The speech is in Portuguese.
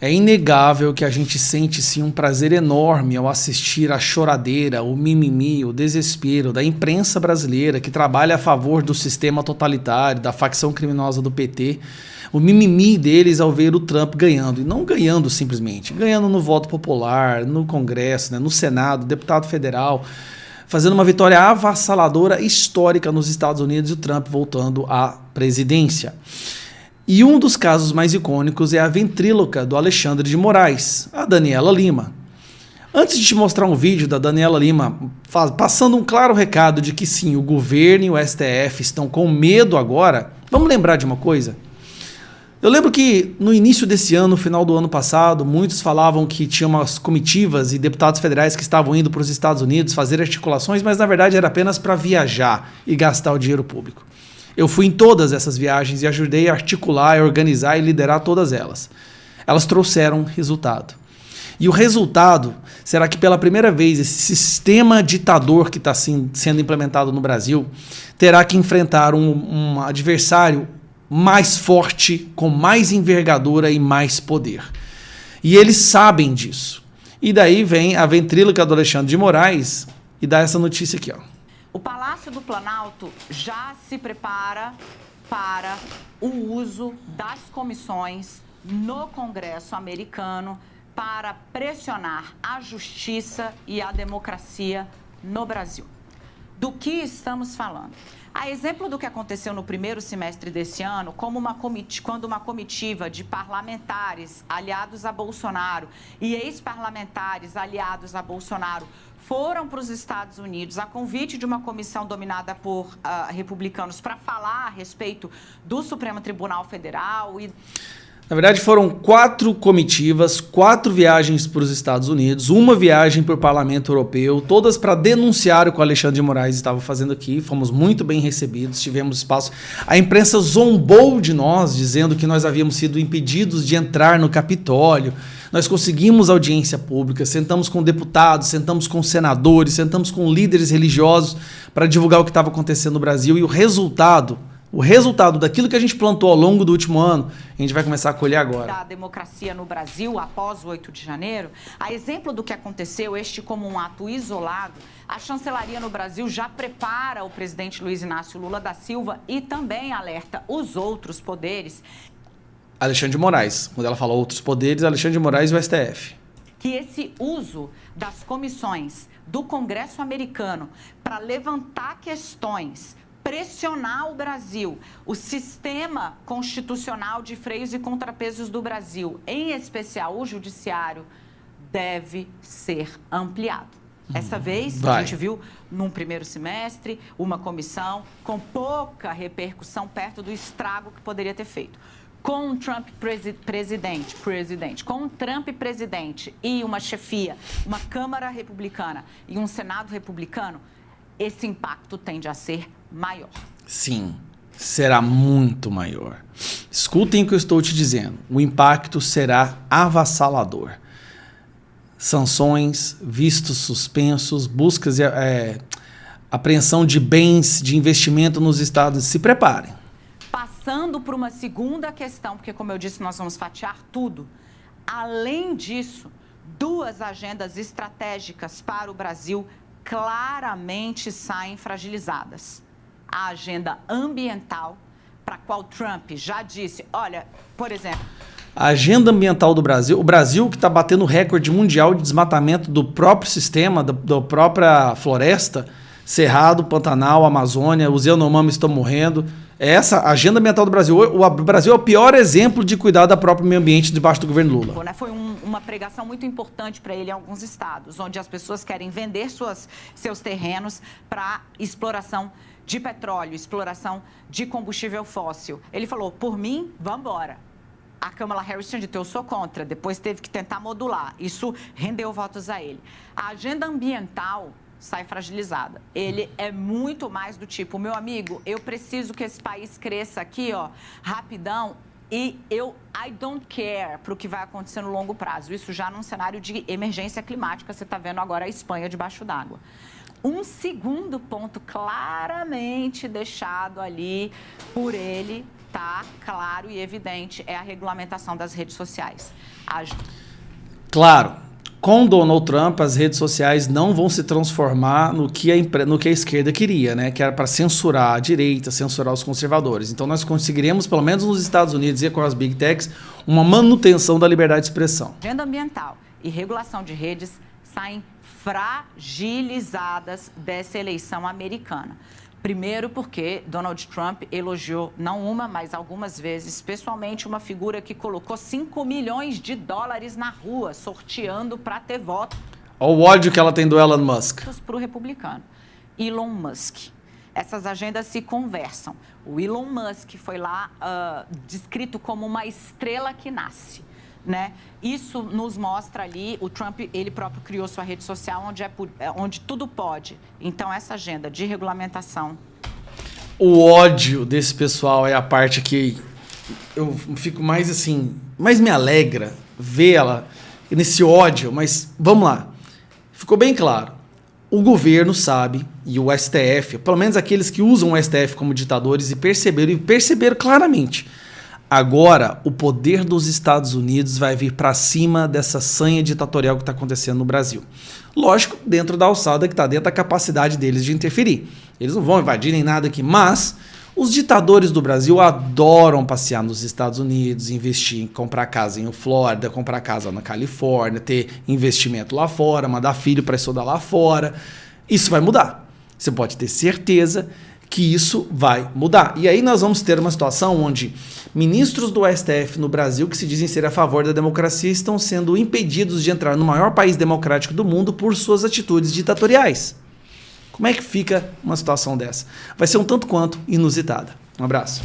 É inegável que a gente sente sim um prazer enorme ao assistir a choradeira, o mimimi, o desespero da imprensa brasileira que trabalha a favor do sistema totalitário, da facção criminosa do PT. O mimimi deles ao ver o Trump ganhando, e não ganhando simplesmente, ganhando no voto popular, no Congresso, né, no Senado, deputado federal, fazendo uma vitória avassaladora histórica nos Estados Unidos e o Trump voltando à presidência. E um dos casos mais icônicos é a ventríloca do Alexandre de Moraes, a Daniela Lima. Antes de te mostrar um vídeo da Daniela Lima passando um claro recado de que sim, o governo e o STF estão com medo agora, vamos lembrar de uma coisa? Eu lembro que no início desse ano, no final do ano passado, muitos falavam que tinha umas comitivas e deputados federais que estavam indo para os Estados Unidos fazer articulações, mas na verdade era apenas para viajar e gastar o dinheiro público. Eu fui em todas essas viagens e ajudei a articular, a organizar e liderar todas elas. Elas trouxeram resultado. E o resultado será que pela primeira vez esse sistema ditador que está sendo implementado no Brasil terá que enfrentar um adversário mais forte, com mais envergadura e mais poder. E eles sabem disso. E daí vem a ventríloca do Alexandre de Moraes e dá essa notícia aqui, ó. O Palácio do Planalto já se prepara para o uso das comissões no Congresso americano para pressionar a justiça e a democracia no Brasil. Do que estamos falando? A exemplo do que aconteceu no primeiro semestre desse ano, quando uma comitiva de parlamentares aliados a Bolsonaro e ex-parlamentares aliados a Bolsonaro foram para os Estados Unidos a convite de uma comissão dominada por republicanos para falar a respeito do Supremo Tribunal Federal e... Na verdade, foram 4 comitivas, 4 viagens para os Estados Unidos, uma viagem para o Parlamento Europeu, todas para denunciar o que o Alexandre de Moraes estava fazendo aqui. Fomos muito bem recebidos, tivemos espaço. A imprensa zombou de nós, dizendo que nós havíamos sido impedidos de entrar no Capitólio. Nós conseguimos audiência pública, sentamos com deputados, sentamos com senadores, sentamos com líderes religiosos para divulgar o que estava acontecendo no Brasil. E o resultado daquilo que a gente plantou ao longo do último ano, a gente vai começar a colher agora. Da democracia no Brasil, após o 8 de janeiro, a exemplo do que aconteceu, este como um ato isolado, a chancelaria no Brasil já prepara o presidente Luiz Inácio Lula da Silva e também alerta os outros poderes. Alexandre de Moraes. Quando ela fala outros poderes, Alexandre de Moraes e o STF. Que esse uso das comissões do Congresso americano para levantar questões, pressionar o Brasil, o sistema constitucional de freios e contrapesos do Brasil, em especial o judiciário, deve ser ampliado. Essa vez, a gente viu num primeiro semestre uma comissão com pouca repercussão perto do estrago que poderia ter feito. Com um Trump presidente e uma chefia, uma Câmara republicana e um Senado republicano, esse impacto tende a ser maior. Sim, será muito maior. Escutem o que eu estou te dizendo. O impacto será avassalador. Sanções, vistos suspensos, buscas e apreensão de bens de investimento nos estados. Se preparem. Passando por uma segunda questão, porque, como eu disse, nós vamos fatiar tudo. Além disso, 2 agendas estratégicas para o Brasil claramente saem fragilizadas. A agenda ambiental, para a qual Trump já disse, olha, por exemplo... A agenda ambiental do Brasil, o Brasil que está batendo recorde mundial de desmatamento do próprio sistema, da própria floresta, Cerrado, Pantanal, Amazônia, os Yanomami estão morrendo. Essa agenda ambiental do Brasil. O Brasil é o pior exemplo de cuidar da própria meio ambiente debaixo do governo Lula. Foi uma pregação muito importante para ele em alguns estados, onde as pessoas querem vender seus terrenos para exploração de petróleo, exploração de combustível fóssil. Ele falou, por mim, vamos embora. A Kamala Harris tinha dito, eu sou contra, depois teve que tentar modular. Isso rendeu votos a ele. A agenda ambiental sai fragilizada. Ele é muito mais do tipo, meu amigo, eu preciso que esse país cresça aqui, ó, rapidão, e I don't care para o que vai acontecer no longo prazo. Isso já num cenário de emergência climática, você está vendo agora a Espanha debaixo d'água. Um segundo ponto claramente deixado ali por ele está claro e evidente, é a regulamentação das redes sociais. Claro, com Donald Trump, as redes sociais não vão se transformar no que a esquerda queria, né? Que era para censurar a direita, censurar os conservadores. Então nós conseguiremos, pelo menos nos Estados Unidos e com as Big Techs, uma manutenção da liberdade de expressão. Agenda ambiental e regulação de redes saem fragilizadas dessa eleição americana. Primeiro porque Donald Trump elogiou não uma, mas algumas vezes, pessoalmente, uma figura que colocou 5 milhões de dólares na rua, sorteando para ter voto. Olha o ódio que ela tem do Elon Musk. Para o republicano. Elon Musk. Essas agendas se conversam. O Elon Musk foi lá descrito como uma estrela que nasce. Né? Isso nos mostra ali, o Trump, ele próprio criou sua rede social onde tudo pode. Então, essa agenda de regulamentação. O ódio desse pessoal é a parte que eu fico mais assim, mais me alegra ver ela nesse ódio, mas vamos lá. Ficou bem claro. O governo sabe, e o STF, pelo menos aqueles que usam o STF como ditadores, e perceberam claramente. Agora, o poder dos Estados Unidos vai vir para cima dessa sanha ditatorial que está acontecendo no Brasil. Lógico, dentro da alçada que está dentro da capacidade deles de interferir. Eles não vão invadir nem nada aqui, mas os ditadores do Brasil adoram passear nos Estados Unidos, investir em comprar casa em Flórida, comprar casa na Califórnia, ter investimento lá fora, mandar filho para estudar lá fora. Isso vai mudar. Você pode ter certeza que isso vai mudar. E aí nós vamos ter uma situação onde ministros do STF no Brasil, que se dizem ser a favor da democracia, estão sendo impedidos de entrar no maior país democrático do mundo por suas atitudes ditatoriais. Como é que fica uma situação dessa? Vai ser um tanto quanto inusitada. Um abraço.